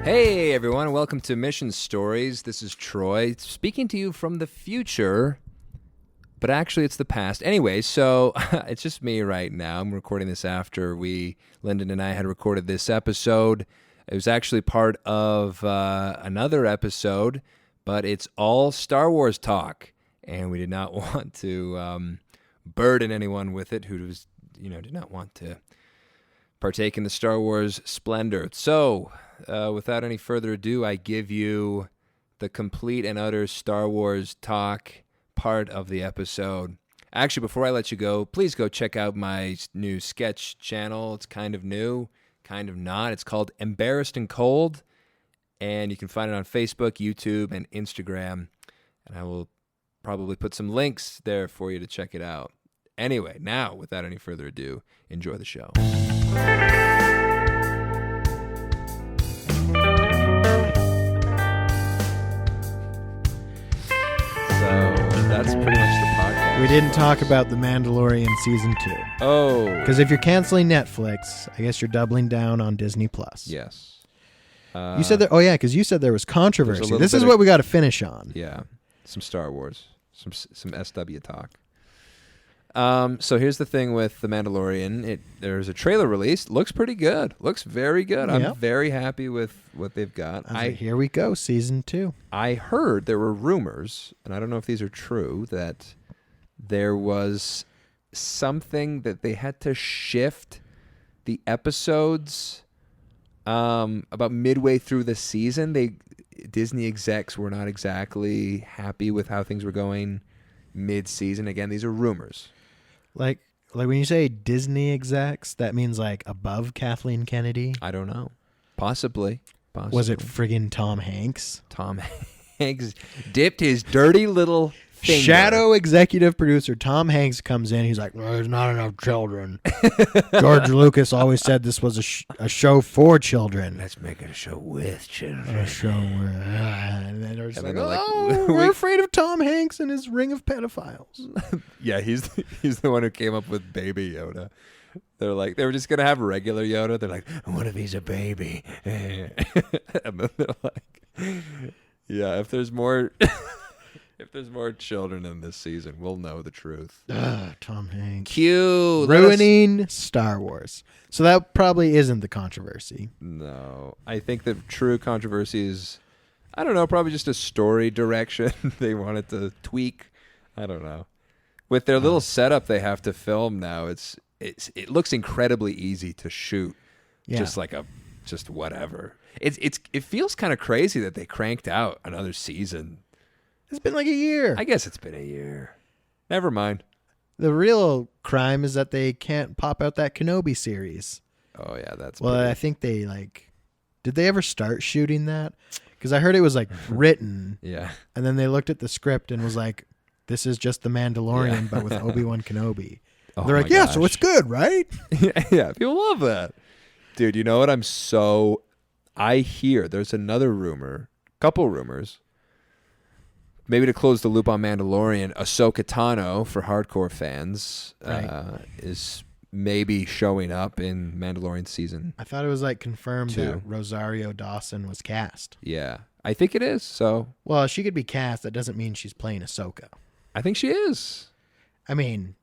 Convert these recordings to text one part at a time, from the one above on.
Hey everyone, welcome to Mission Stories. This is Troy speaking to you from the future, but actually it's the past. Anyway, so it's just me right now. I'm recording this after Lyndon and I had recorded this episode. It was actually part of another episode, but it's all Star Wars talk, and we did not want to burden anyone with it who did not want to partake in the Star Wars splendor. So, without any further ado, I give you the complete and utter Star Wars talk part of the episode. Actually, before I let you go, please go check out my new sketch channel. It's kind of new, kind of not. It's called Embarrassed and Cold, and you can find it on Facebook, YouTube, and Instagram. And I will probably put some links there for you to check it out. Anyway, now, without any further ado, enjoy the show. That's pretty much the podcast. We didn't talk about The Mandalorian Season 2. Oh. Because if you're canceling Netflix, I guess you're doubling down on Disney+. Yes. You said that. Oh, yeah, because you said there was controversy. This is what we got to finish on. Yeah. Some Star Wars. Some SW talk. So here's the thing with The Mandalorian. There's a trailer released. Looks pretty good. Looks very good. I'm very happy with what they've got. Here we go, Season 2. I heard there were rumors, and I don't know if these are true, that there was something that they had to shift the episodes about midway through the season. Disney execs were not exactly happy with how things were going mid-season. Again, these are rumors. Like when you say Disney execs, that means like above Kathleen Kennedy? I don't know. Possibly. Was it friggin' Tom Hanks? Tom Hanks dipped his dirty little finger. Shadow executive producer Tom Hanks comes in. He's like, there's not enough children. George Lucas always said this was a show for children. Let's make it a show with children. A show where... And then they're just we're afraid of Tom Hanks and his ring of pedophiles. Yeah, he's the one who came up with Baby Yoda. They were just going to have regular Yoda. They're like, what if he's a baby? And then they're like, yeah, if there's more children in this season, we'll know the truth. Tom Hanks. Cute. Ruining Star Wars. So that probably isn't the controversy. No. I think the true controversy is, I don't know, probably just a story direction they wanted to tweak. I don't know. With their little setup they have to film now, it looks incredibly easy to shoot. Yeah. Just whatever. It feels kind of crazy that they cranked out another season. It's been like a year. I guess it's been a year. Never mind. The real crime is that they can't pop out that Kenobi series. Oh, yeah, that's... Well, I think they, did they ever start shooting that? Because I heard it was, written. Yeah. And then they looked at the script and was like, this is just The Mandalorian, but with Obi Wan Kenobi. Oh, they're like, yeah, so it's good, right? Yeah, people love that. Dude, you know what? I hear there's another rumor, couple rumors, maybe to close the loop on Mandalorian, Ahsoka Tano, for hardcore fans, right. is maybe showing up in Mandalorian season. I thought it was confirmed that Rosario Dawson was cast. Yeah, I think it is. So, well, she could be cast. That doesn't mean she's playing Ahsoka. I think she is. I mean,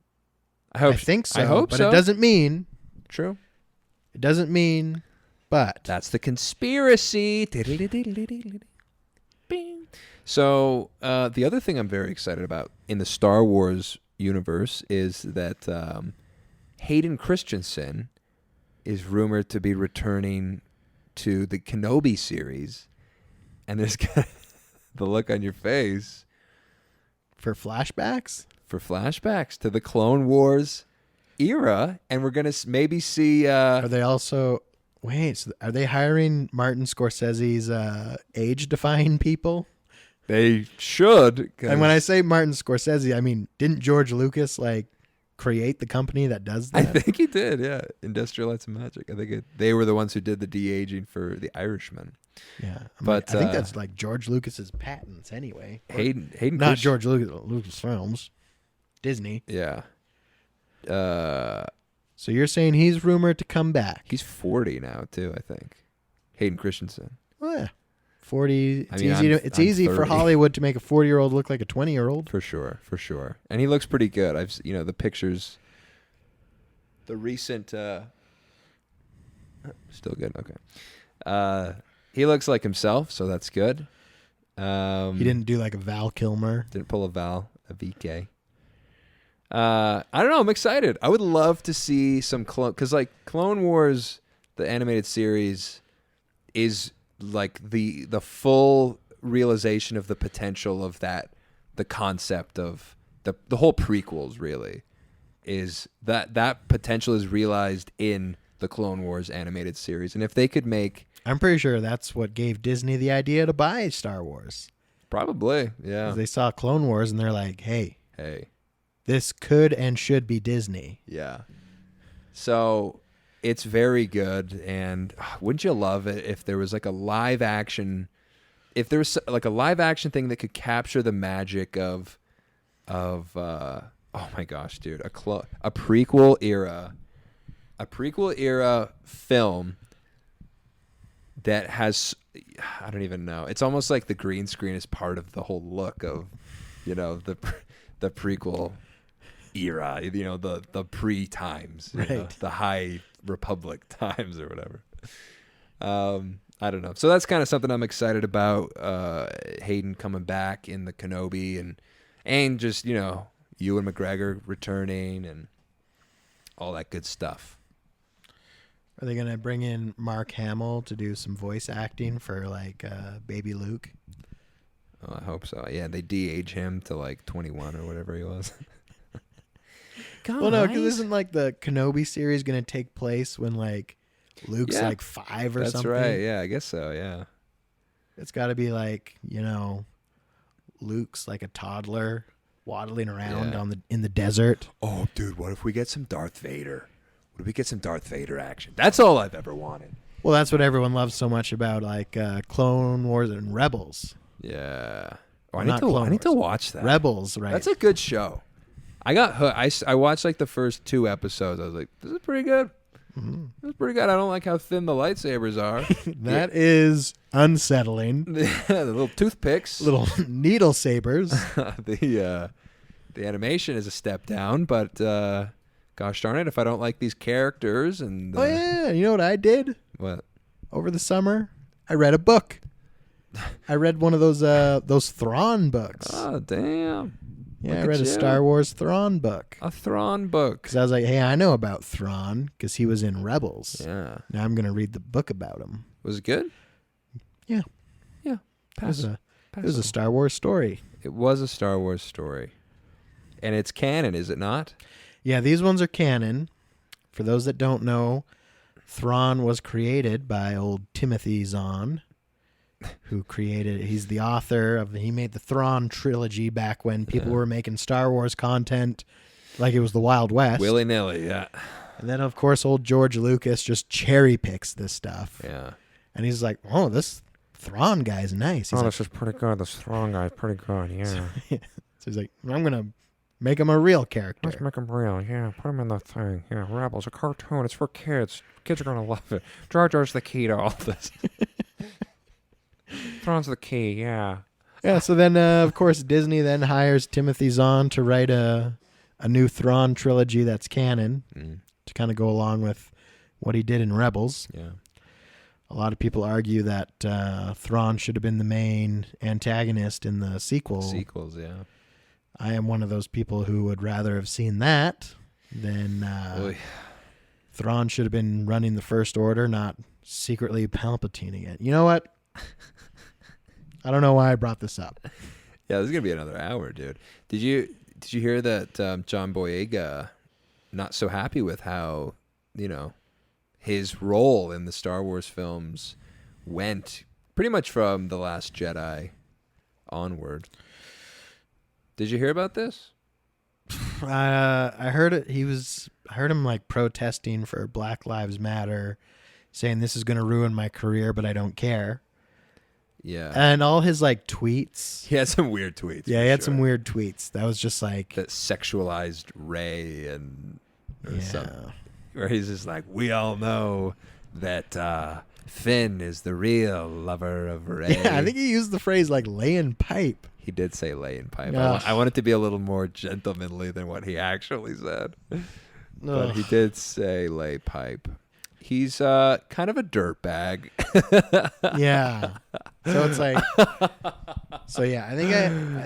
I think so. I hope but so. It doesn't mean. True. It doesn't mean, but. That's the conspiracy. So the other thing I'm very excited about in the Star Wars universe is that Hayden Christensen is rumored to be returning to the Kenobi series, and there's the look on your face for flashbacks to the Clone Wars era, and we're gonna maybe see. Are they also? Wait, so are they hiring Martin Scorsese's age-defying people? They should. And when I say Martin Scorsese, I mean, didn't George Lucas create the company that does that? I think he did, yeah. Industrial Lights and Magic. I think they were the ones who did the de-aging for The Irishman. Yeah. But I think that's George Lucas's patents anyway. Hayden not George Lucas Films. Disney. Yeah. So you're saying he's rumored to come back? He's 40 now, too, I think. Hayden Christensen. Oh, yeah. 40. I mean, It's I'm easy for 30. Hollywood to make a 40-year-old look like a 20-year-old. For sure. And he looks pretty good. The pictures, the recent, still good. Okay. He looks like himself, so that's good. He didn't do like a Val Kilmer. Didn't pull a VK. I don't know. I'm excited. I would love to see some because like Clone Wars, the animated series, is like the full realization of the potential of that. The concept of the whole prequels really is that potential is realized in the Clone Wars animated series, and if they could make, I'm pretty sure that's what gave Disney the idea to buy Star Wars. probably, yeah. 'Cause they saw Clone Wars and they're like, hey, this could and should be Disney. Yeah. So it's very good, and wouldn't you love it if there was like a live action, thing that could capture the magic of oh my gosh, dude, a prequel era film that has, I don't even know. It's almost like the green screen is part of the whole look of, the prequel era, the pre times, right? The High Republic times or whatever. I don't know. So that's kind of something I'm excited about. Hayden coming back in the Kenobi and just, Ewan McGregor returning and all that good stuff. Are they going to bring in Mark Hamill to do some voice acting for like baby Luke? Oh, I hope so. Yeah, they de-age him to like 21 or whatever he was. Well, no, because isn't like the Kenobi series going to take place when like Luke's like 5 or something? That's right. Yeah, I guess so. Yeah. It's got to be like, Luke's like a toddler waddling around in the desert. Oh, dude, what if we get some Darth Vader? What if we get some Darth Vader action? That's all I've ever wanted. Well, that's what everyone loves so much about like Clone Wars and Rebels. Yeah. Oh, I need to watch that. Rebels, right? That's a good show. I got hooked. I watched like the first 2 episodes. I was like, this is pretty good. Mm-hmm. This is pretty good. I don't like how thin the lightsabers are. That is unsettling. The little toothpicks. Little needle sabers. The animation is a step down, but gosh darn it, if I don't like these characters and... Oh, yeah. You know what I did? What? Over the summer, I read a book. I read one of those Thrawn books. Oh, damn. Yeah, I read a Star Wars Thrawn book. A Thrawn book. Because I was like, hey, I know about Thrawn because he was in Rebels. Yeah. Now I'm going to read the book about him. Was it good? Yeah. Yeah. It was a Star Wars story. It was a Star Wars story. And it's canon, is it not? Yeah, these ones are canon. For those that don't know, Thrawn was created by old Timothy Zahn, he's the author of, he made the Thrawn Trilogy back when people were making Star Wars content like it was the Wild West. Willy-nilly, yeah. And then, of course, old George Lucas just cherry picks this stuff. Yeah. And he's like, oh, this Thrawn guy's nice. He's this is pretty good. This Thrawn guy's pretty good, yeah. So he's like, I'm going to make him a real character. Let's make him real, yeah. Put him in the thing. Yeah, Rebels, a cartoon. It's for kids. Kids are going to love it. Jar Jar's the key to all this. Thrawn's the key, yeah. Yeah, so then, of course, Disney then hires Timothy Zahn to write a new Thrawn trilogy that's canon to kind of go along with what he did in Rebels. Yeah. A lot of people argue that Thrawn should have been the main antagonist in the sequels, yeah. I am one of those people who would rather have seen that than Thrawn should have been running the First Order, not secretly Palpatining it. You know what? I don't know why I brought this up. Yeah, this is gonna be another hour, dude. Did you hear that John Boyega not so happy with how his role in the Star Wars films went pretty much from The Last Jedi onward? Did you hear about this? I heard it. I heard him like protesting for Black Lives Matter, saying this is going to ruin my career, but I don't care. Yeah. And all his like tweets. He had some weird tweets. Yeah, he had some weird tweets. That was just like that sexualized Rey and something. Where he's just like, we all know that Finn is the real lover of Rey. Yeah, I think he used the phrase like laying pipe. He did say laying pipe. Ugh. I want it to be a little more gentlemanly than what he actually said. But he did say lay pipe. He's kind of a dirtbag. Yeah. So it's like, I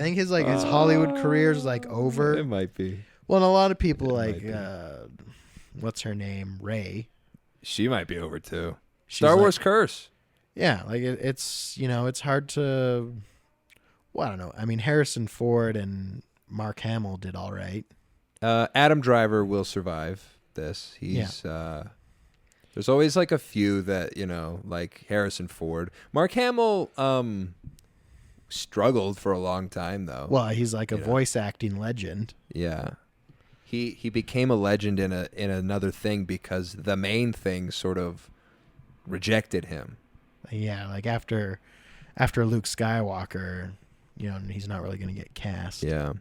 think his Hollywood career is like over. It might be. Well, and a lot of people like, what's her name? Rey. She might be over too. She's Star like- Wars curse. Yeah, like it's it's hard to. Well, I don't know. I mean, Harrison Ford and Mark Hamill did all right. Adam Driver will survive this. He's there's always like a few that, like Harrison Ford. Mark Hamill struggled for a long time though. Well, he's like a voice acting legend. Yeah. He became a legend in another thing because the main thing sort of rejected him. Yeah, like after Luke Skywalker, he's not really going to get cast. Yeah.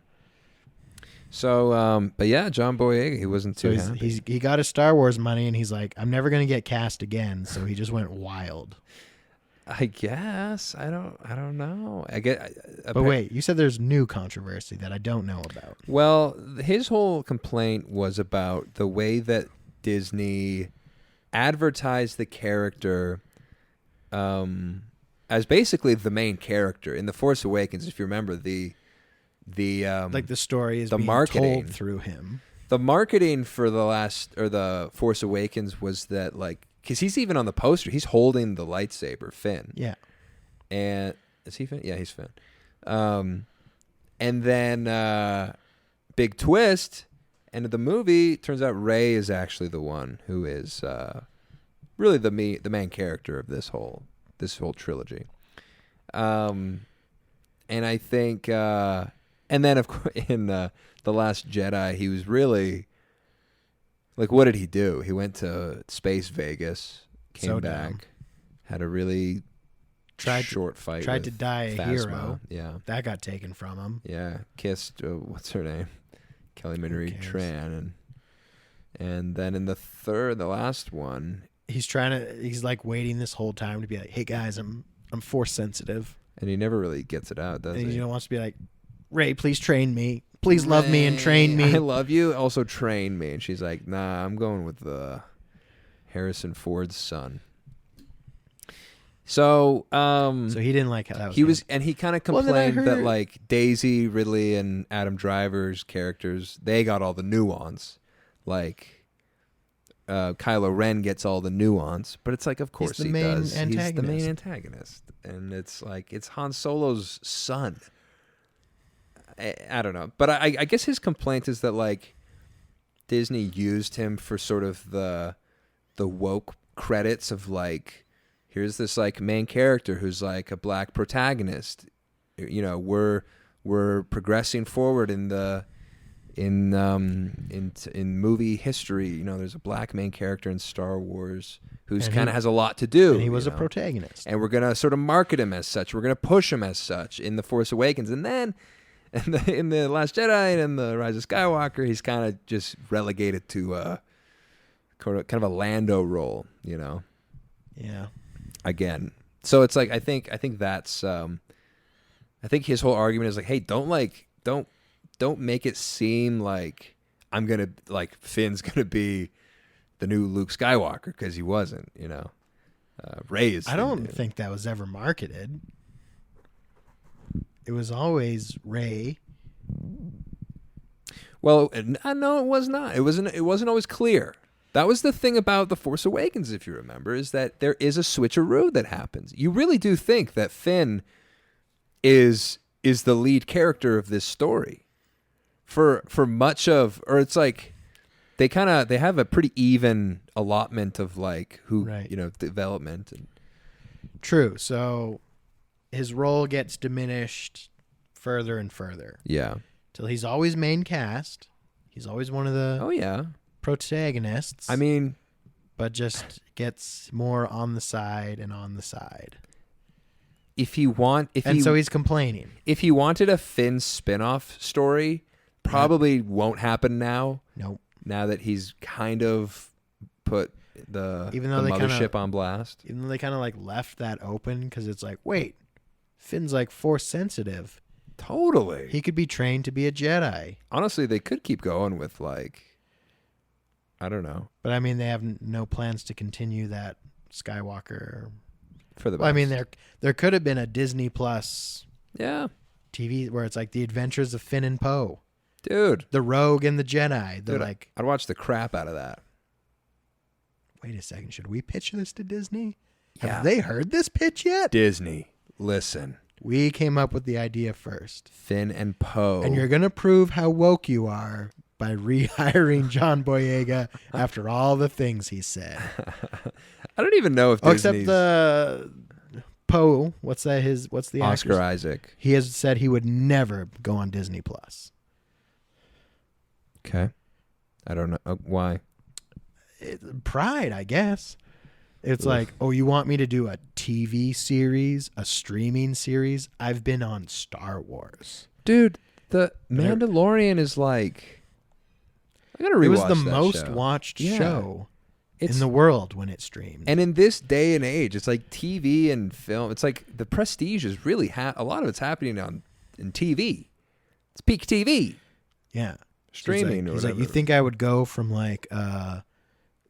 So, but yeah, John Boyega, he wasn't too happy. He got his Star Wars money, and he's like, I'm never going to get cast again. So he just went wild. I guess I don't know. But wait, you said there's new controversy that I don't know about. Well, his whole complaint was about the way that Disney advertised the character as basically the main character in The Force Awakens. If you remember the like the story is the being marketing told through him. The marketing for the Force Awakens was that because he's even on the poster, he's holding the lightsaber, Finn. Yeah. And is he Finn? Yeah, he's Finn. And then big twist, end of the movie, turns out Rey is actually the one who is really the main character of this whole trilogy. And I think and then of course in The Last Jedi, he was really what did he do? He went to Space Vegas, came back, had a really short fight. Tried to die a Phasma. Hero. Yeah. That got taken from him. Yeah. Kissed, what's her name? Kelly Marie Tran. And then in the last one. He's like waiting this whole time to be like, hey guys, I'm Force sensitive. And he never really gets it out, does he? And he wants to be like, Rey, please train me. Please love me and train me. I love you. Also train me. And she's like, nah, I'm going with Harrison Ford's son. So, so he didn't like how that was. He was, and he kind of complained that Daisy Ridley and Adam Driver's characters, they got all the nuance. Kylo Ren gets all the nuance, but it's like, of course he does. He's the main antagonist, and it's like it's Han Solo's son. I don't know, but I guess his complaint is that Disney used him for sort of the woke credits of here's this main character who's a black protagonist. We're progressing forward in movie history. There's a black main character in Star Wars who's kind of has a lot to do. And he was a protagonist, and we're gonna sort of market him as such. We're gonna push him as such in The Force Awakens, and then. In the Last Jedi and the Rise of Skywalker, he's kind of just relegated to kind of a Lando role, Yeah. Again, so it's I think that's I think his whole argument is hey, don't make it seem like I'm gonna Finn's gonna be the new Luke Skywalker because he wasn't, Rey is. I don't think that was ever marketed. It was always Rey. Well, no, it was not. It wasn't always clear. That was the thing about The Force Awakens, if you remember, is that there is a switcheroo that happens. You really do think that Finn is the lead character of this story for much of, or it's they have a pretty even allotment of who development and. True. So. His role gets diminished further and further. Yeah. Till he's always main cast. He's always one of the protagonists. I mean, but just gets more on the side and on the side. So he's complaining. If he wanted a Finn spin-off story, probably won't happen now. Nope. Now that he's kind of put the even though they mothership on blast. Even though they kind of like left that open because it's like, wait, Finn's like Force sensitive. Totally. He could be trained to be a Jedi. Honestly, they could keep going with like, I don't know. But I mean, they have no plans to continue that Skywalker. For the best. Well, I mean, there could have been a Disney Plus TV where it's like the adventures of Finn and Poe. Dude. The Rogue and the Jedi. They're like, I'd watch the crap out of that. Wait a second. Should we pitch this to Disney? Yeah. Have they heard this pitch yet? Disney, listen. We came up with the idea first. Finn and Poe. And you're going to prove how woke you are by rehiring John Boyega after all the things he said. I don't even know if Disney's... except the Poe. What's the Oscar actor's? Isaac. He has said he would never go on Disney Plus. Okay. I don't know. Why? Pride, I guess. It's like, oh, you want me to do a TV series, a streaming series? I've been on Star Wars. Dude, the Mandalorian is like... I gotta rewatch It was the that most show. watched show It's, in the world when it streamed. And in this day and age, it's like TV and film. It's like the prestige is really... a lot of it's happening in TV. It's peak TV. Yeah. Streaming or he's whatever. like, you think I would go from like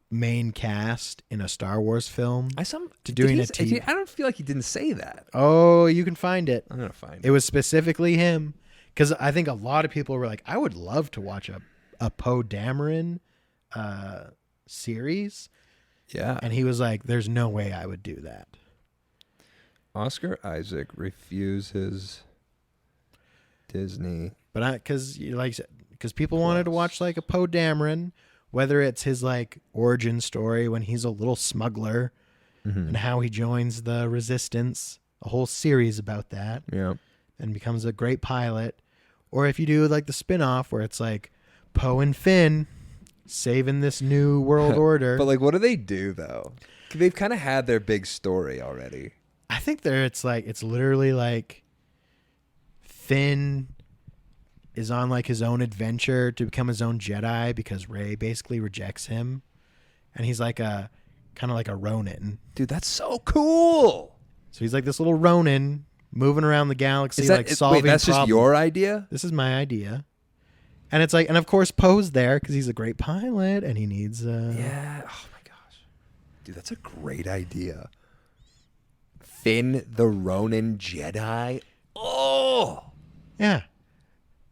main cast in a Star Wars film to doing a TV? I don't feel like he didn't say that. Oh, you can find it. I'm going to find It was specifically him. Because I think a lot of people were like, I would love to watch a Poe Dameron series. Yeah. And he was like, there's no way I would do that. Oscar Isaac refuses Disney. But because people wanted to watch like a Poe Dameron, whether it's his like origin story when he's a little smuggler and how he joins the Resistance, a whole series about that. Yeah. And becomes a great pilot. Or if you do like the spin-off where it's like Poe and Finn saving this new world order. But like, what do they do though? They've kind of had their big story already. I think it's literally like Finn is on like his own adventure to become his own Jedi because Rey basically rejects him. And he's like kind of like a Ronin. Dude, that's so cool. So he's like this little Ronin moving around the galaxy, solving wait, that's problems. just your idea? This is my idea. And it's like, and of course Poe's there because he's a great pilot and he needs yeah. Oh my gosh. Dude, that's a great idea. Finn the Ronin Jedi. Oh. Yeah.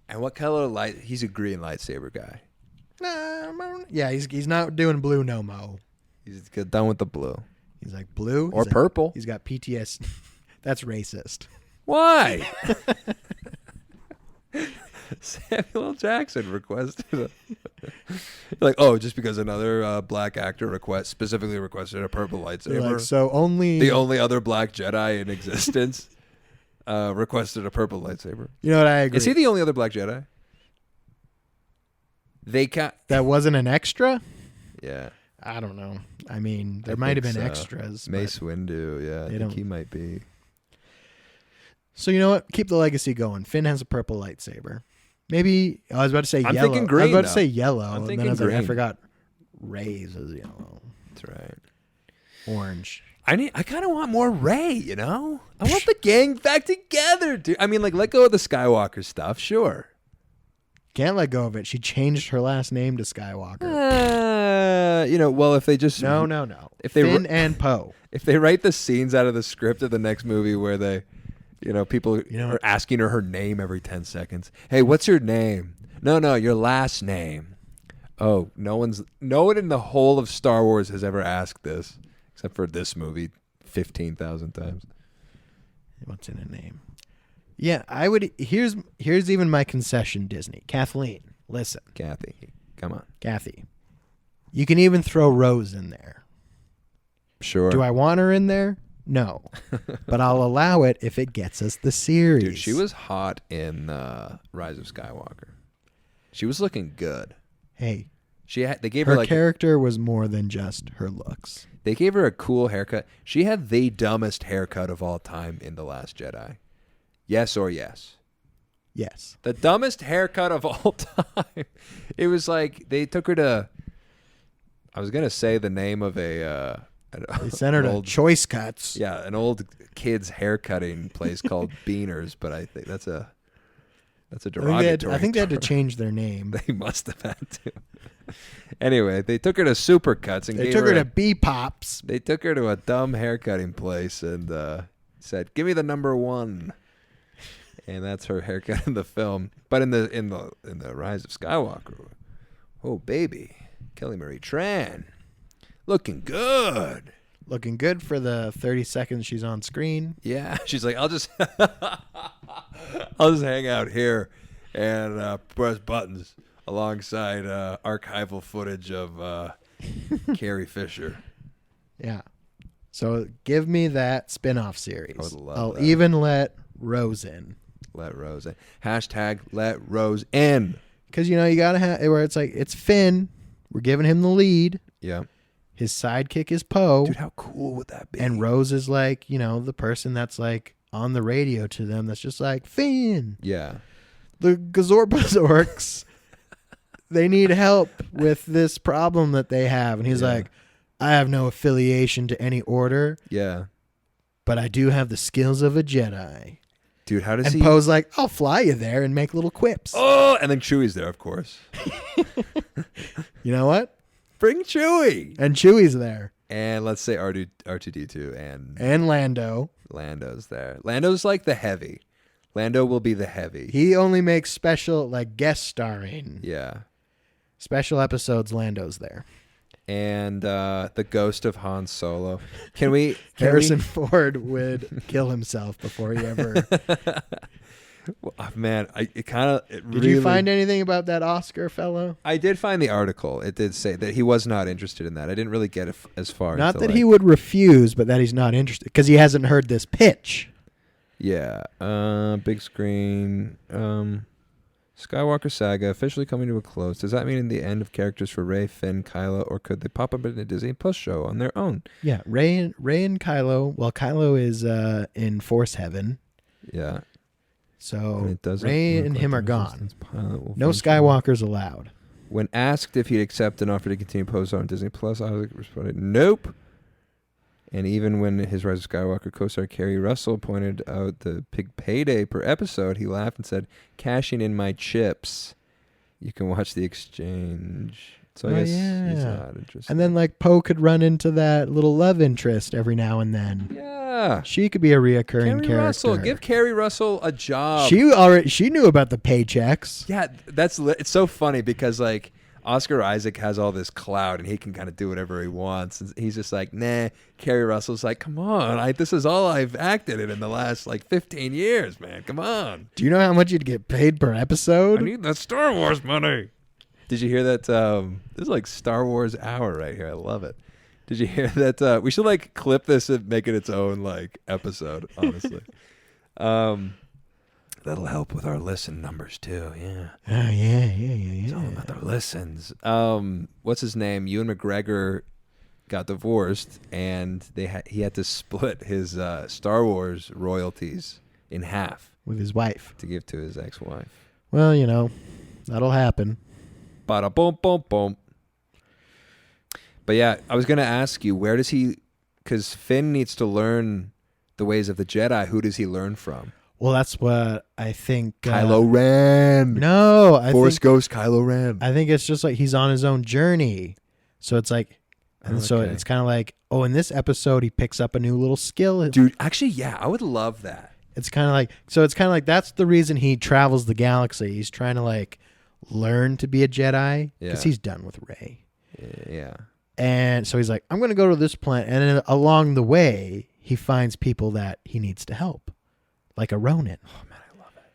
And what color light? He's a green lightsaber guy. Yeah, he's not doing blue no mo. He's done with the blue. He's like blue or purple. He's got PTS. That's racist. Why? Samuel L. Jackson requested like, oh, just because another black actor specifically requested a purple lightsaber. Like, so the only other black Jedi in existence requested a purple lightsaber. You know what? I agree. Is he the only other black Jedi? That wasn't an extra? Yeah. I don't know. I mean, there might have been extras. Mace Windu, yeah. I think he might be. So you know what? Keep the legacy going. Finn has a purple lightsaber. Maybe I was about to say yellow. I'm thinking green. I was about to say yellow. I'm thinking green. Like, I forgot. Rey's is yellow. That's right. Orange. I kind of want more Rey. You know, I want the gang back together, dude. I mean, like, let go of the Skywalker stuff, sure. Can't let go of it. She changed her last name to Skywalker. Well, if they just no. If Finn and Poe. If they write the scenes out of the script of the next movie where they, people are asking her name every 10 seconds. Hey, what's your name? No, your last name. Oh, no one in the whole of Star Wars has ever asked this, except for this movie 15,000 times. What's in a name? Yeah, I would. Here's even my concession, Disney. Kathleen, listen. Kathy, come on. Kathy, you can even throw Rose in there. Sure. Do I want her in there? No, but I'll allow it if it gets us the series. Dude, she was hot in Rise of Skywalker. She was looking good. Hey, they gave her her character was more than just her looks. They gave her a cool haircut. She had the dumbest haircut of all time in The Last Jedi. Yes or yes? Yes. The dumbest haircut of all time. It was like they took her to I was gonna say the name of a. They sent her to Choice Cuts. Yeah, an old kids haircutting place called Beaners, but I think that's a derogatory. I think they had to change their name. They must have had to. Anyway, they took her to Supercuts and they took her to B-Pops. They took her to a dumb haircutting place and said, "Give me the number 1." And that's her haircut in the film. But in the Rise of Skywalker, oh baby, Kelly Marie Tran, looking good. Looking good for the 30 seconds she's on screen. Yeah, she's like, I'll just hang out here and press buttons alongside archival footage of Carrie Fisher. Yeah. So give me that spin-off series. I would love I'll that. even let Rose in. Let Rose in. Hashtag let Rose in. Because, you got to have where it's like, it's Finn. We're giving him the lead. Yeah. His sidekick is Poe. Dude, how cool would that be? And Rose is like, the person that's like on the radio to them that's just like, Finn. Yeah. The Gazorba's orcs, they need help with this problem that they have. And he's like, I have no affiliation to any order. Yeah. But I do have the skills of a Jedi. Dude, how does he... And Poe's like, I'll fly you there and make little quips. Oh, and then Chewie's there, of course. You know what? Bring Chewie. And Chewie's there. And let's say R2-D2 and Lando. Lando's there. Lando's like the heavy. Lando will be the heavy. He only makes special, like, guest starring. Yeah. Special episodes, Lando's there. And the ghost of Han Solo. Harrison Ford would kill himself before he ever... Well, man, Did you find anything about that Oscar fellow? I did find the article. It did say that he was not interested in that. I didn't really get it as far. Not that he would refuse, but that he's not interested because he hasn't heard this pitch. Yeah. Big screen. Skywalker saga officially coming to a close. Does that mean the end of characters for Rey, Finn, Kylo, or could they pop up in a Disney Plus show on their own? Yeah, Rey and Kylo. Well, Kylo is in Force Heaven. Yeah. So Rey and him are gone. No Skywalkers allowed. When asked if he'd accept an offer to continue post on Disney Plus, I responded, nope. And even when his Rise of Skywalker co-star Kerry Russell pointed out the big payday per episode, he laughed and said, cashing in my chips. You can watch the exchange. So I guess he's not interested. And then like Poe could run into that little love interest every now and then. Yeah. She could be a reoccurring character. Russell. Give Kerry Russell a job. She knew about the paychecks. Yeah, it's so funny because like Oscar Isaac has all this clout and he can kind of do whatever he wants. And he's just like, nah. Kerry Russell's like, come on. This is all I've acted in the last like 15 years, man. Come on. Do you know how much you'd get paid per episode? I need that Star Wars money. Did you hear that? This is like Star Wars hour right here. I love it. Did you hear that? We should like clip this and make it its own like episode, honestly. That'll help with our listen numbers too. Yeah. Oh yeah. It's all about the listens. What's his name? Ewan McGregor got divorced, and he had to split his Star Wars royalties in half with his wife to give to his ex-wife. Well, that'll happen. Bada boom boom boom. But yeah, I was gonna ask you, where does he? Because Finn needs to learn the ways of the Jedi. Who does he learn from? Well, that's what I think. Kylo Ren. No, Force Ghost Kylo Ren. I think it's just like he's on his own journey. So it's like, and so it's kind of like, in this episode he picks up a new little skill. Dude, actually, yeah, I would love that. It's kind of like that's the reason he travels the galaxy. He's trying to like learn to be a Jedi because he's done with Rey. Yeah. And so he's like, I'm going to go to this planet. And then along the way, he finds people that he needs to help, like a Ronin. Oh, man, I love it.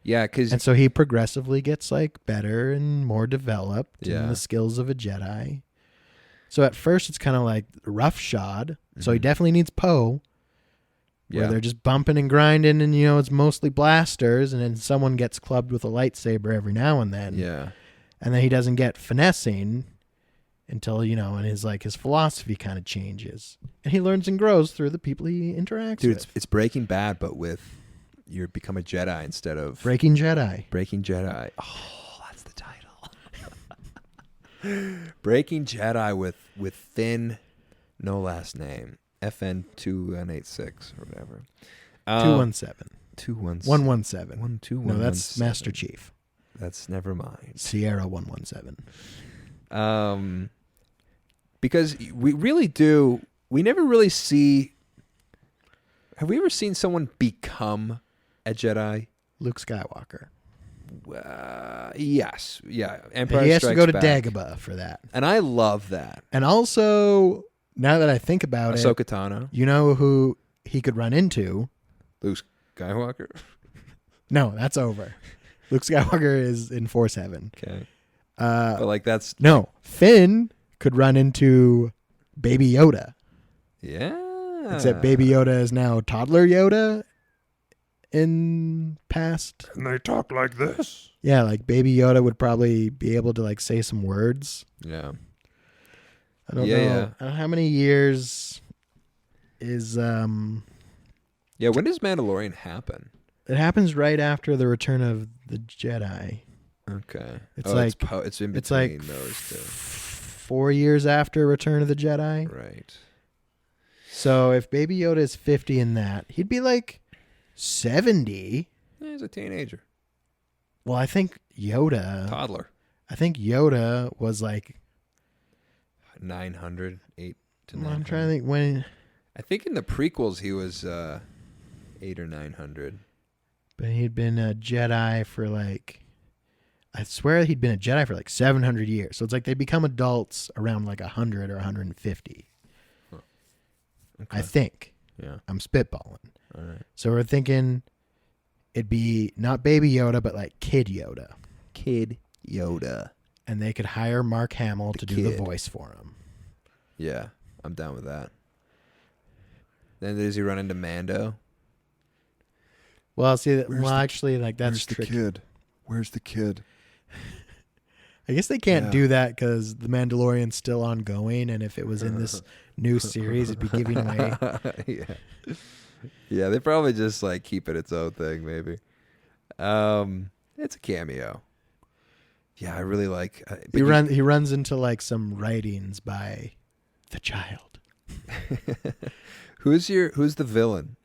Yeah, and so he progressively gets like better and more developed in the skills of a Jedi. So at first, it's kind of like roughshod. Mm-hmm. So he definitely needs Poe, where they're just bumping and grinding, and it's mostly blasters, and then someone gets clubbed with a lightsaber every now and then. Yeah, and then he doesn't get finessing until and his philosophy kind of changes, and he learns and grows through the people he interacts with. Dude, it's Breaking Bad, but with you become a Jedi instead of Breaking Jedi. Breaking Jedi. Oh, that's the title. Breaking Jedi with Finn, no last name. FN2186 or whatever. 217. 217. 117. 1217. No, that's Master Chief. That's never mind. Sierra 117. Because we really do. We never really see. Have we ever seen someone become a Jedi? Luke Skywalker. Yes. Yeah. Empire He has to Strikes go to Back. Dagobah for that. And I love that. And also, now that I think about Ahsoka it, Tano. you know who he could run into? Luke Skywalker. No, that's over. Luke Skywalker is in Force Heaven. Okay. But like that's No, Finn could run into Baby Yoda. yeah. Except Baby Yoda is now toddler Yoda in past. And they talk like this. Yeah, like Baby Yoda would probably be able to like say some words. Yeah. I don't Yeah, know. yeah. I don't know how many years is Yeah. When does Mandalorian happen? it happens right after the Return of the Jedi. Okay. It's like it's in between it's like those two. 4 years after Return of the Jedi. Right. So if Baby Yoda is 50 in that, he'd be like 70. Yeah, he's a teenager. Well, I think Yoda was like 900, 8 to 900. I'm trying to think when. I think in the prequels he was 8 or 900. But he'd been a Jedi for like, I swear he'd been a Jedi for like 700 years. So it's like they become adults around like 100 or 150. Huh. Okay. I think. Yeah. I'm spitballing. All right. So we're thinking it'd be not Baby Yoda, but like Kid Yoda. Kid Yoda. And they could hire Mark Hamill to do the kid. voice for him. Yeah, I'm down with that. Then does he run into Mando? Well, see, Where's actually, like that's Where's the tricky. kid? Where's the kid? I guess they can't Yeah. do that because the Mandalorian's still ongoing, and if it was in this new series, it'd be giving away. Yeah. Yeah, they probably just like keep it its own thing, maybe. It's a cameo. Yeah, I really like. He runs into like some writings by the child. Who's the villain?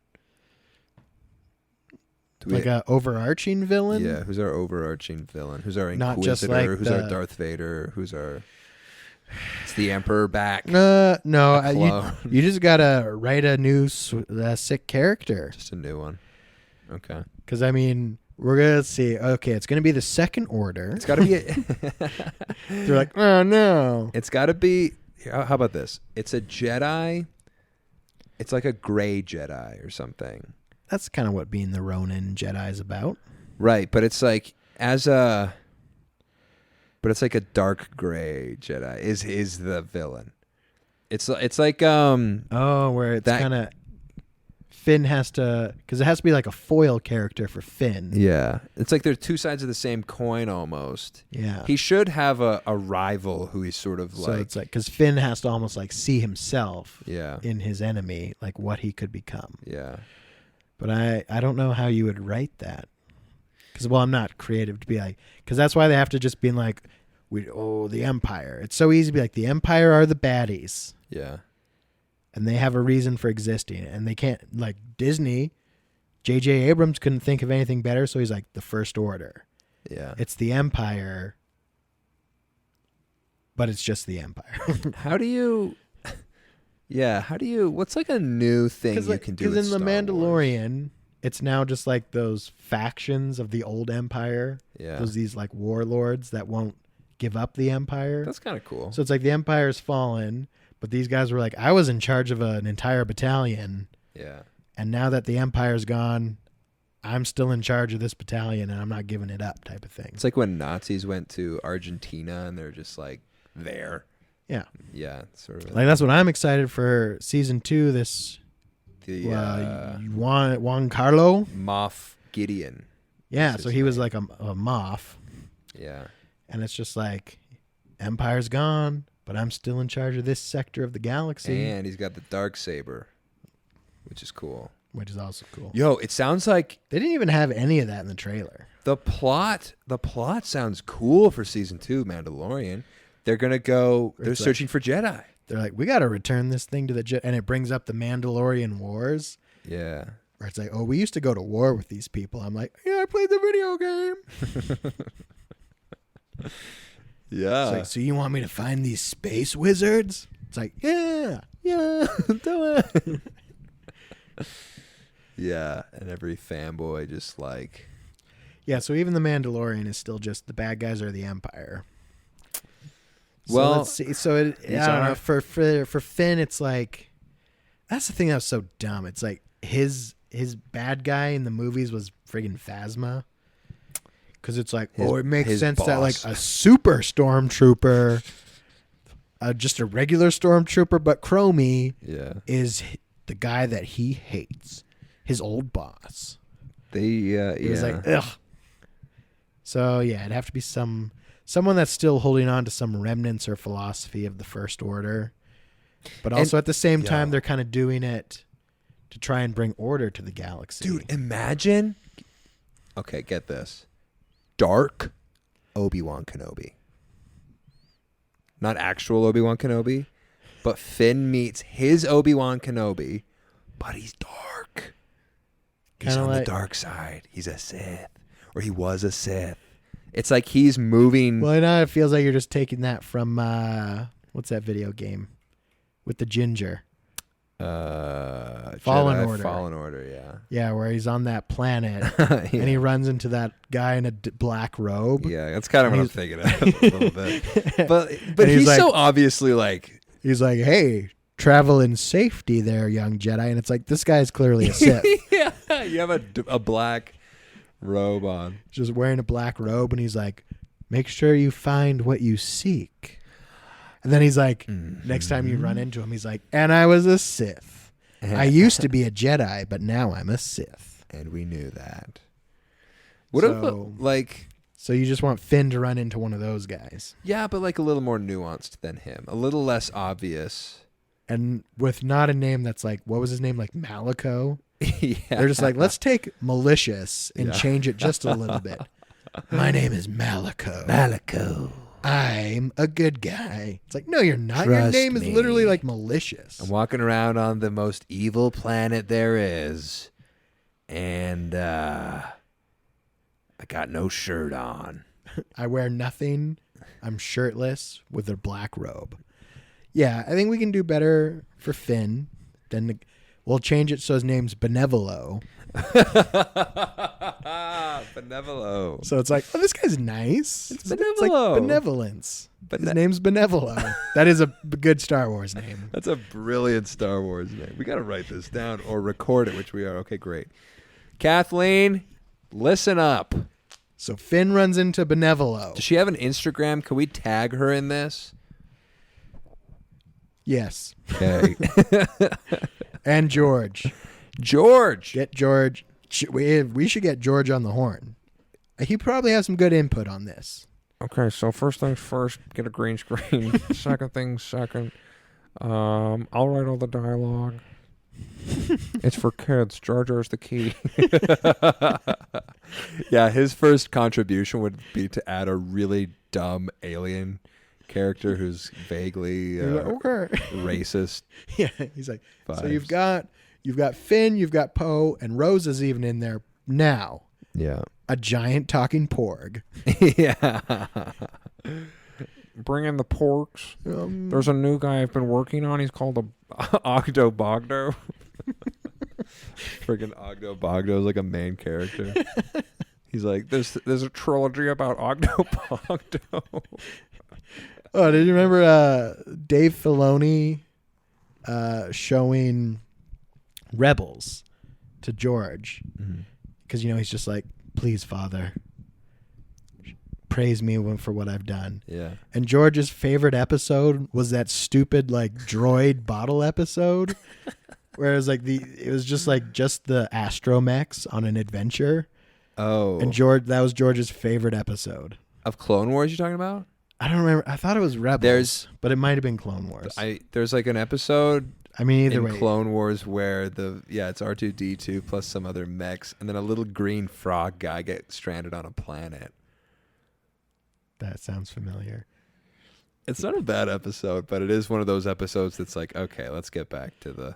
Like a overarching villain? Yeah, who's our overarching villain? Who's our Not Inquisitor? just like who's our Darth Vader? Who's our... It's the Emperor back. No, clone. you just gotta write a new sick character. Just a new one. Okay. Because, I mean, we're gonna see. Okay, it's gonna be the Second Order. It's got to be... They're like, oh, no. It's got to be... How about this? It's a Jedi. It's like a gray Jedi or something. That's kind of what being the Ronin Jedi is about. Right, but it's like but it's like a dark gray Jedi is the villain. It's like where it's that- kind of Finn has to, because it has to be like a foil character for Finn. yeah. It's like they're two sides of the same coin almost. Yeah. He should have a rival who he's sort of So like it's like, because Finn has to almost like see himself yeah. in his enemy, like what he could become. Yeah. But I don't know how you would write that. Because, well, I'm not creative to be like, because that's why they have to just be like, the Empire. It's so easy to be like, the Empire are the baddies. Yeah. And they have a reason for existing. And they can't, like Disney, J.J. Abrams couldn't think of anything better. So he's like, the First Order. Yeah. It's the Empire. But it's just the Empire. How do you what's like a new thing you can do with Because in The Star Wars? Mandalorian, it's now just like those factions of the old Empire. Yeah. These like warlords that won't give up the Empire. That's kind of cool. So it's like the Empire's fallen, but these guys were like, I was in charge of an entire battalion, Yeah. and now that the Empire's gone, I'm still in charge of this battalion, and I'm not giving it up type of thing. It's like when Nazis went to Argentina and they're just like there. Yeah. Yeah, sort of. Like that's what I'm excited for season 2, this the Juan Carlo. Moff Gideon. Yeah, That's so his he was name. like a Moff, Yeah. and it's just like, Empire's gone, but I'm still in charge of this sector of the galaxy, And he's got the dark saber, which is cool. which is also cool. Yo, it sounds like They didn't even have any of that in the trailer. the plot sounds cool for season 2 Mandalorian. They're going to go, they're It's like- searching for Jedi. They're like, we got to return this thing to the Jedi. And it brings up the Mandalorian Wars. Yeah. Where it's like, oh, we used to go to war with these people. I'm like, yeah, I played the video game. Yeah. It's like, so you want me to find these space wizards? It's like, yeah, do it. Yeah. And every fanboy just like. Yeah, so even the Mandalorian is still just the bad guys are the Empire. So Well, let's see. So I don't know. For Finn, it's like that's the thing that was so dumb. It's like his bad guy in the movies was friggin' Phasma. Because it's like, it makes sense boss. that like a super stormtrooper, just a regular stormtrooper, but Chromie is the guy that he hates, his old boss. It was like, ugh. So yeah, it'd have to be someone that's still holding on to some remnants or philosophy of the First Order, but also at the same time they're kind of doing it to try and bring order to the galaxy. Dude, imagine. Okay, get this. Dark Obi Wan Kenobi. Not actual Obi Wan Kenobi, but Finn meets his Obi Wan Kenobi, but he's dark. He's on the dark side. He's a Sith. Or he was a Sith. It's like he's moving. Well, now it feels like you're just taking that from what's that video game with the ginger? Fallen Order, yeah. Yeah, where he's on that planet and he runs into that guy in a black robe. Yeah, that's kind of what I'm thinking of a little bit. But he's like, so obviously like he's like, hey, travel in safety there, young Jedi, and it's like this guy's clearly a Sith. Yeah, you have a black robe on. Just wearing a black robe, and he's like, make sure you find what you seek. And then he's like, next time you run into him, he's like, and I was a Sith. I used to be a Jedi, but now I'm a Sith. And we knew that. What if, like... So you just want Finn to run into one of those guys. Yeah, but like a little more nuanced than him. A little less obvious. And with not a name that's like, what was his name? Like Malico? Yeah. They're just like, let's take malicious and change it just a little bit. My name is Malico. Malico. I'm a good guy. It's like, no, you're not. Your name is literally like malicious. I'm walking around on the most evil planet there is. And I got no shirt on. I wear nothing. I'm shirtless with a black robe. Yeah, I think we can do better for Finn. Then we'll change it so his name's Benevolo. Benevolo. So it's like, oh, this guy's nice. It's Benevolo. It's like benevolence. His name's Benevolo. That is a good Star Wars name. That's a brilliant Star Wars name. We got to write this down or record it, which we are. Okay, great. Kathleen, listen up. So Finn runs into Benevolo. Does she have an Instagram? Can we tag her in this? Yes. Okay. And George. Get George. We should get George on the horn. He probably has some good input on this. Okay, so first things first, get a green screen. Second things second. I'll write all the dialogue. It's for kids. Jar Jar's the key. Yeah, his first contribution would be to add a really dumb alien character who's vaguely racist. Yeah, he's like, vibes. So you've got Finn, you've got Poe, and Rose is even in there now. Yeah. A giant talking porg. Yeah. Bring in the porks. There's a new guy I've been working on. He's called Ogdo Bogdo. Freaking Ogdo Bogdo is like a main character. He's like, there's a trilogy about Ogdo Bogdo. Oh, did you remember Dave Filoni showing Rebels to George? Because, he's just like, please, Father, praise me for what I've done. Yeah. And George's favorite episode was that stupid, like, droid bottle episode. Whereas, like, it was just the astromechs on an adventure. Oh. And that was George's favorite episode. Of Clone Wars you're talking about? I don't remember. I thought it was Rebels, but it might have been Clone Wars. There's like an episode either way. Clone Wars where it's R2-D2 plus some other mechs, and then a little green frog guy gets stranded on a planet. That sounds familiar. It's not a bad episode, but it is one of those episodes that's like, okay, let's get back to the...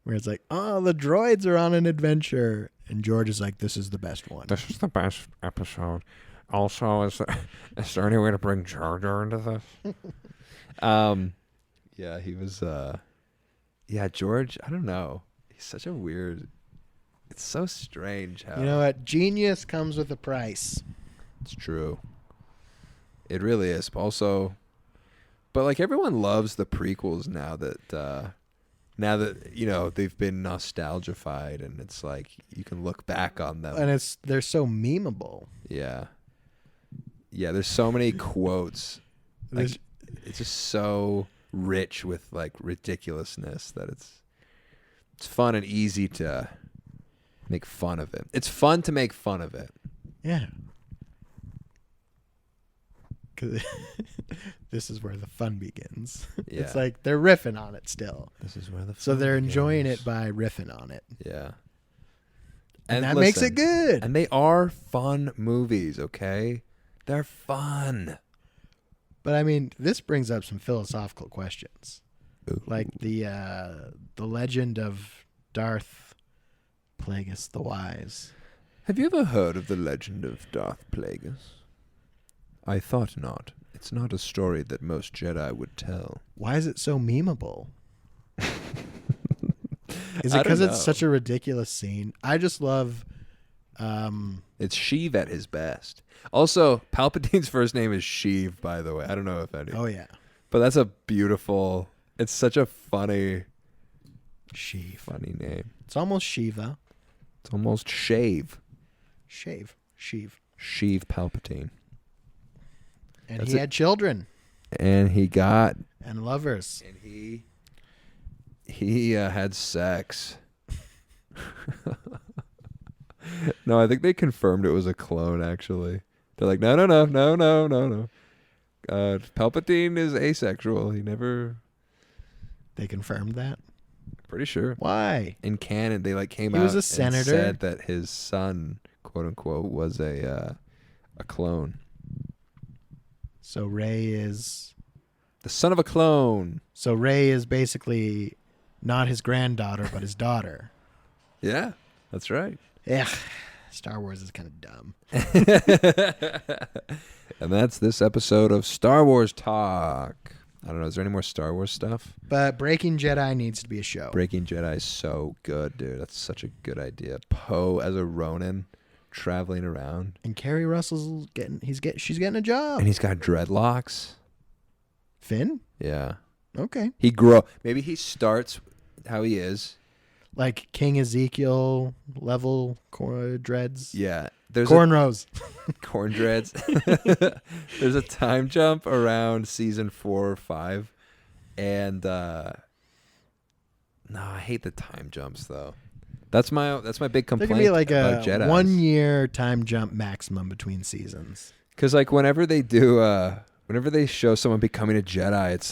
Where it's like, oh, the droids are on an adventure. And George is like, this is the best one. This is the best episode. Also, is there any way to bring Jar Jar into this? Yeah, he was... Yeah, George, I don't know. He's such a weird... It's so strange how... You know what? Genius comes with a price. It's true. It really is. Also, but like everyone loves the prequels now that you know they've been nostalgified and it's like you can look back on them. And they're so memeable. Yeah. Yeah, there's so many quotes. Like, it's just so rich with like ridiculousness that it's fun and easy to make fun of it. It's fun to make fun of it. Yeah. Because this is where the fun begins. Yeah. It's like they're riffing on it still. This is where the fun So they're enjoying begins. it by riffing on it. Yeah. And that makes it good. And they are fun movies, okay? They're fun. But I mean, this brings up some philosophical questions. Ooh. Like the legend of Darth Plagueis the Wise. Have you ever heard of the legend of Darth Plagueis? I thought not. It's not a story that most Jedi would tell. Why is it so memeable? Is I it because don't it's know. such a ridiculous scene? I just love... It's Sheev at his best. Also, Palpatine's first name is Sheev, by the way. I don't know if any. Oh, yeah. But that's a beautiful... It's such a funny Sheev. name. It's almost Shiva. It's almost Shave. Sheev. Sheev Palpatine. And That's he it. had children And he got... and lovers. And he had sex. No, I think they confirmed it was a clone, actually. They're like, no. Palpatine is asexual. He never... They confirmed that? Pretty sure. Why? In canon, they like came He out was a and senator. said that his son, quote unquote, was a clone. So Rey is... The son of a clone. So Rey is basically not his granddaughter, but his daughter. Yeah, that's right. Yeah, Star Wars is kind of dumb. And that's this episode of Star Wars Talk. I don't know. Is there any more Star Wars stuff? But Breaking Jedi needs to be a show. Breaking Jedi is so good, dude. That's such a good idea. Poe as a Ronin, traveling around, And Carrie Russell's she's getting a job. and he's got dreadlocks. Finn? Yeah, Okay. Maybe he starts how he is. Like King Ezekiel level dreads. Yeah, there's Cornrows. corn dreads. There's a time jump around season 4 or 5, and no, I hate the time jumps though. That's my big There complaint can be like about a Jedi. 1 year time jump maximum between seasons. Because like whenever they show someone becoming a Jedi, it's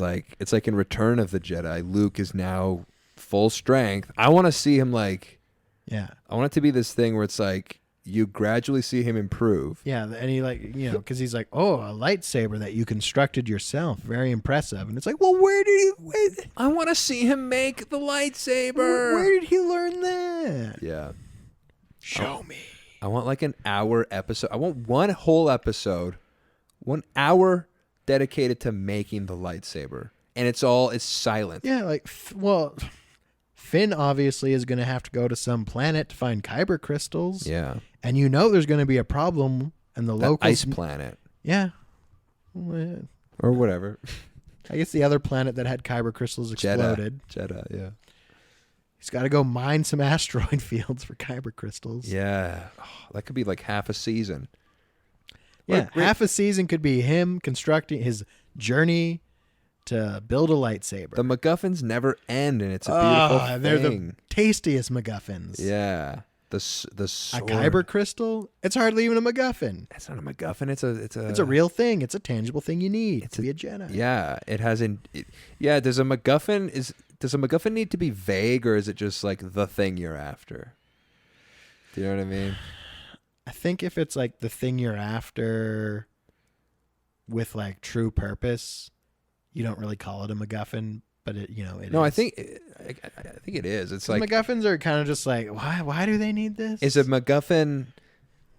like in Return of the Jedi, Luke is now full strength. I want to see him like, Yeah. I want it to be this thing where it's like you gradually see him improve. Yeah, and he because he's like, oh, a lightsaber that you constructed yourself, very impressive. And it's like, well, I want to see him make the lightsaber. where did he learn that? Yeah. Show me. I want like an hour episode. I want one whole episode, 1 hour dedicated to making the lightsaber. And it's silent. Yeah, like, Finn obviously is going to have to go to some planet to find kyber crystals. Yeah. And there's going to be a problem, and the That locals... ice planet. Yeah. Well, Or whatever. I guess the other planet that had kyber crystals exploded. Jeddah, yeah. He's got to go mine some asteroid fields for kyber crystals. Yeah. Oh, that could be like half a season. Yeah, half a season could be him constructing his journey to build a lightsaber. The MacGuffins never end, and it's a beautiful thing. They're the tastiest MacGuffins. Yeah. The A sword. kyber crystal? It's hardly even a MacGuffin. It's not a MacGuffin. It's It's a real thing. It's a tangible thing you need to be a Jedi. Yeah. It has does a MacGuffin need to be vague, or is it just like the thing you're after? Do you know what I mean? I think if it's like the thing you're after, with like true purpose, you don't really call it a MacGuffin, but it is. I think it is. It's like MacGuffins are kind of just like, why do they need this? Is a MacGuffin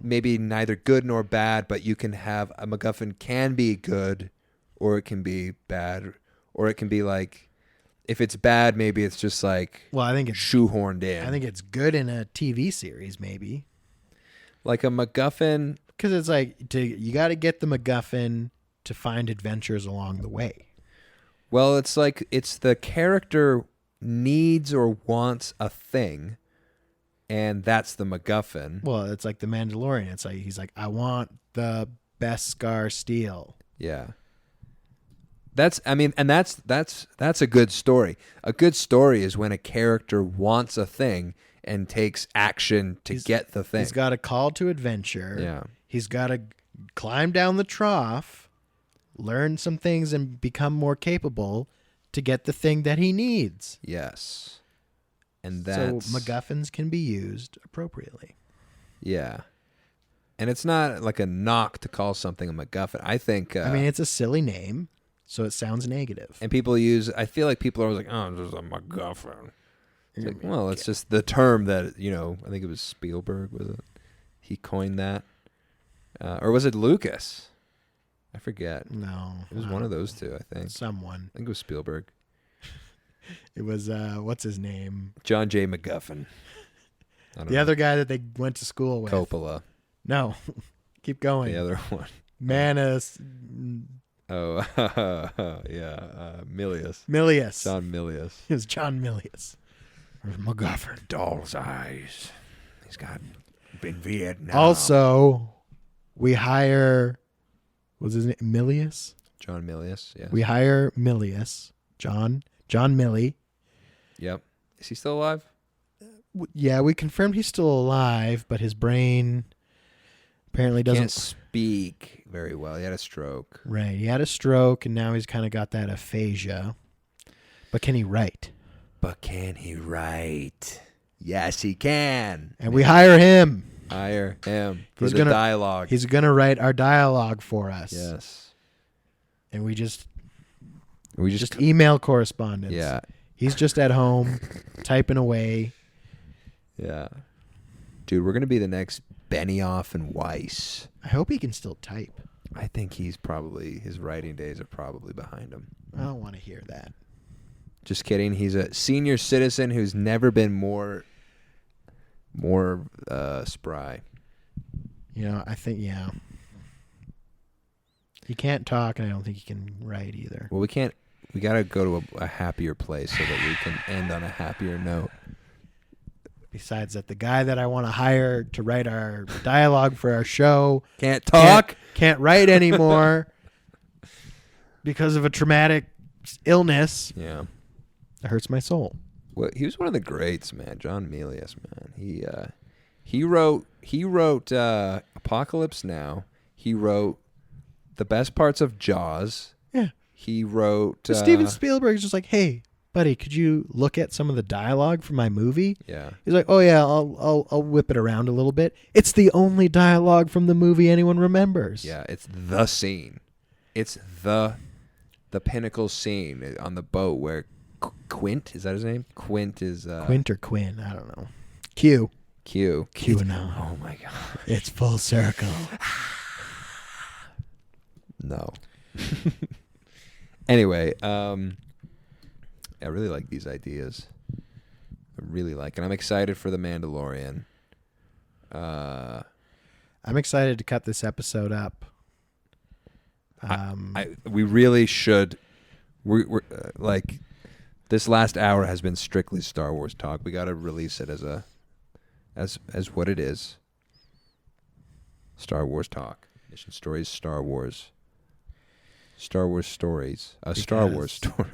maybe neither good nor bad, but you can have a MacGuffin can be good or it can be bad, or it can be like, if it's bad, maybe it's just like, well, I think it's shoehorned in. I think it's good in a TV series, maybe. Like a MacGuffin, because it's like you got to get the MacGuffin to find adventures along the way. Well, it's like it's the character needs or wants a thing, and that's the MacGuffin. Well, it's like the Mandalorian. It's like he's like, I want the Beskar steel. Yeah. That's a good story. A good story is when a character wants a thing and takes action to get the thing. He's got a call to adventure. Yeah. He's got to climb down the trough, learn some things, and become more capable to get the thing that he needs. Yes. And so MacGuffins can be used appropriately. Yeah. And it's not like a knock to call something a MacGuffin. I think... it's a silly name, so it sounds negative. And I feel like people are always like, oh, this is a MacGuffin. It's like, well, it's just the term that, I think it was Spielberg, was it? He coined that. Or was it Lucas? I forget. No. It was one of those two, I think. Someone. I think it was Spielberg. It was, what's his name? John J. MacGuffin. The other guy that they went to school with. Coppola. No. Keep going. The other one. Manus. Oh, yeah. Milius. Milius. John Milius. It was John Milius. MacGuffin. Doll's eyes. He's got in Vietnam. Also, we hire, what's his name? Milius? John Milius, yes. We hire Milius. John Millie. Yep. Is he still alive? Yeah, we confirmed he's still alive, but his brain apparently doesn't can't speak very well. He had a stroke. Right. He had a stroke, and now he's kind of got that aphasia. But can he write? Yes, he can. And we hire him. For the dialogue. He's going to write our dialogue for us. Yes. And we just email correspondence. Yeah. He's just at home typing away. Yeah. Dude, we're going to be the next Benioff and Weiss. I hope he can still type. I think his writing days are probably behind him. I don't want to hear that. Just kidding. He's a senior citizen who's never been more spry. I think, yeah. He can't talk, and I don't think he can write either. Well, we got to go to a happier place so that we can end on a happier note. Besides that, the guy that I want to hire to write our dialogue for our show can't talk, can't write anymore because of a traumatic illness. Yeah. It hurts my soul. Well, he was one of the greats, man. John Milius, man. He wrote Apocalypse Now. He wrote the best parts of Jaws. Yeah. He wrote Steven Spielberg's just like, hey, buddy, could you look at some of the dialogue for my movie? Yeah. He's like, oh yeah, I'll whip it around a little bit. It's the only dialogue from the movie anyone remembers. Yeah, it's the scene. It's the pinnacle scene on the boat where Quint, is that his name? Quint is Quint or Quinn, I don't know. Q. QAnon. Oh my god. It's full circle. No. Anyway, I really like these ideas. I really like it. I'm excited for The Mandalorian. I'm excited to cut this episode up. We really should. We're like, this last hour has been strictly Star Wars talk. We got to release it as what it is. Star Wars talk. Mission Stories, Star Wars. Star Wars stories. A Star Wars story.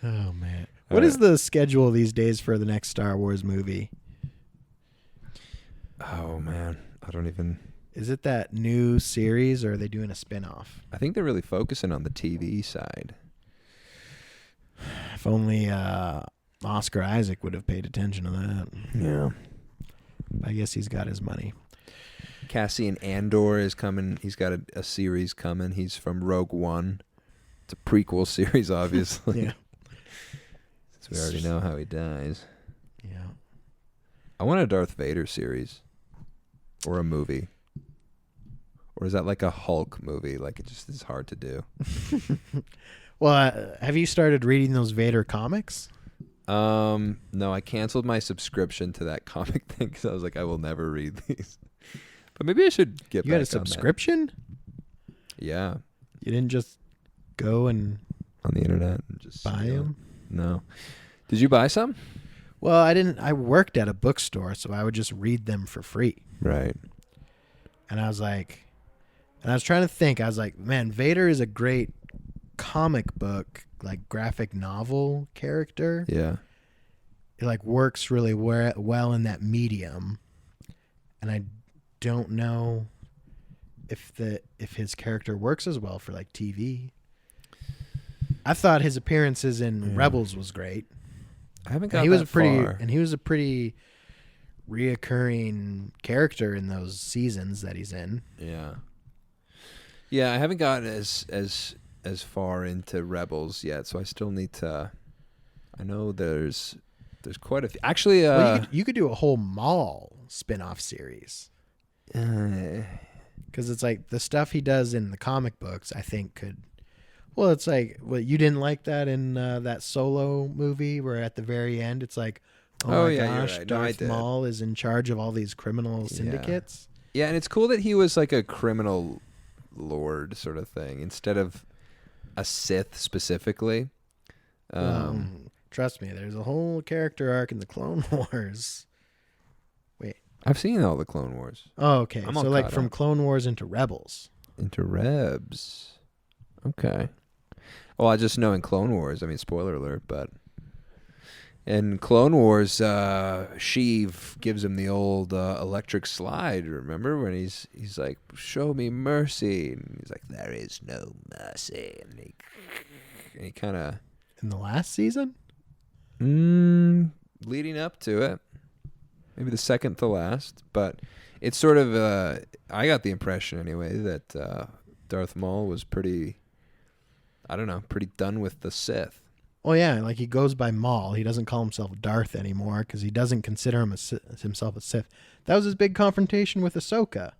Oh, man. What is the schedule these days for the next Star Wars movie? Oh, man. I don't even... Is it that new series, or are they doing a spin-off? I think they're really focusing on the TV side. If only Oscar Isaac would have paid attention to that. Yeah. I guess he's got his money. Cassian Andor is coming. He's got a series coming. He's from Rogue One. It's a prequel series, obviously. Yeah. So we already know how he dies. Yeah. I want a Darth Vader series. Or a movie. Or is that like a Hulk movie? Like it just is hard to do. Well, have you started reading those Vader comics? No, I canceled my subscription to that comic thing because I was like, I will never read these. But maybe I should get back on that. You had a subscription? Yeah. You didn't just go and on the internet and just buy them? No. Did you buy some? Well, I didn't. I worked at a bookstore, so I would just read them for free. Right. And I was like, and I was trying to think. I was like, man, Vader is a great comic book, like graphic novel character. Yeah. It like works really well in that medium. And I don't know if his character works as well for like TV. I thought his appearances in Rebels was great. I haven't got he was far. And he was a pretty reoccurring character in those seasons that he's in. Yeah. Yeah, I haven't gotten as far into Rebels yet, so I still need to. I know there's quite a few. Actually, well, you could do a whole Maul spin-off series. Because it's like the stuff he does in the comic books, I think could. Well, it's like, well, you didn't like that in that Solo movie where at the very end it's like, oh my gosh, right. Darth Maul is in charge of all these criminal syndicates. Yeah, and it's cool that he was like a criminal lord sort of thing instead of a Sith specifically. Trust me, there's a whole character arc in the Clone Wars. Wait, I've seen all the Clone Wars. Oh, okay. I'm So like from Clone Wars into Rebels. Into Rebs. Okay. Well, I just know in Clone Wars, I mean, spoiler alert, but in Clone Wars, Sheev gives him the old electric slide, remember? When he's like, show me mercy. And he's like, there is no mercy. And he kind of... In the last season? Leading up to it. Maybe the second to last. But it's sort of... I got the impression, anyway, that Darth Maul was pretty... I don't know, pretty done with the Sith. Well, yeah, like he goes by Maul. He doesn't call himself Darth anymore because he doesn't consider himself a Sith. That was his big confrontation with Ahsoka.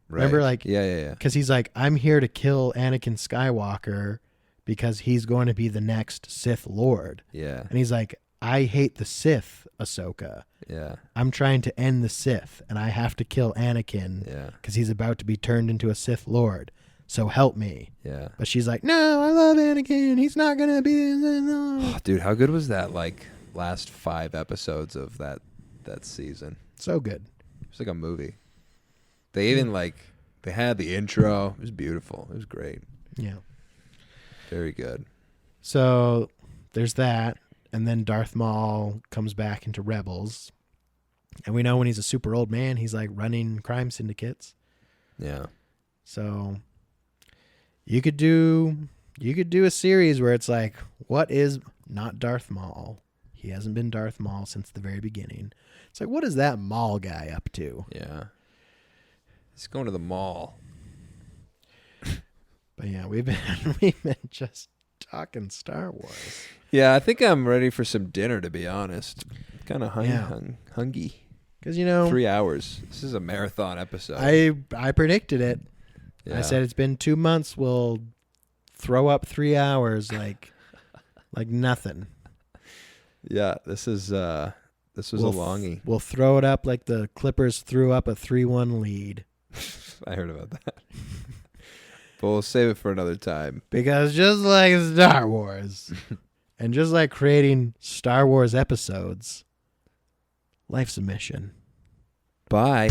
Right. Remember, like, yeah. Because he's like, I'm here to kill Anakin Skywalker because he's going to be the next Sith Lord. Yeah. And he's like, I hate the Sith, Ahsoka. Yeah. I'm trying to end the Sith, and I have to kill Anakin because he's about to be turned into a Sith Lord. So help me. Yeah. But she's like, no, I love Anakin. He's not going to be... No. Oh, dude, how good was that, like, last 5 episodes of that season? So good. It was like a movie. They even, like, they had the intro. It was beautiful. It was great. Yeah. Very good. So there's that. And then Darth Maul comes back into Rebels. And we know when he's a super old man, he's, like, running crime syndicates. Yeah. So... You could do a series where it's like, what is not Darth Maul? He hasn't been Darth Maul since the very beginning. It's like, what is that Maul guy up to? Yeah. He's going to the mall. But yeah, we've been just talking Star Wars. Yeah, I think I'm ready for some dinner, to be honest. Kind of hungry. Because, 3 hours. This is a marathon episode. I predicted it. Yeah. I said it's been 2 months. We'll throw up 3 hours like nothing. Yeah, this was a longie. We'll throw it up like the Clippers threw up a 3-1 lead. I heard about that. But we'll save it for another time. Because just like Star Wars, and just like creating Star Wars episodes, life's a mission. Bye.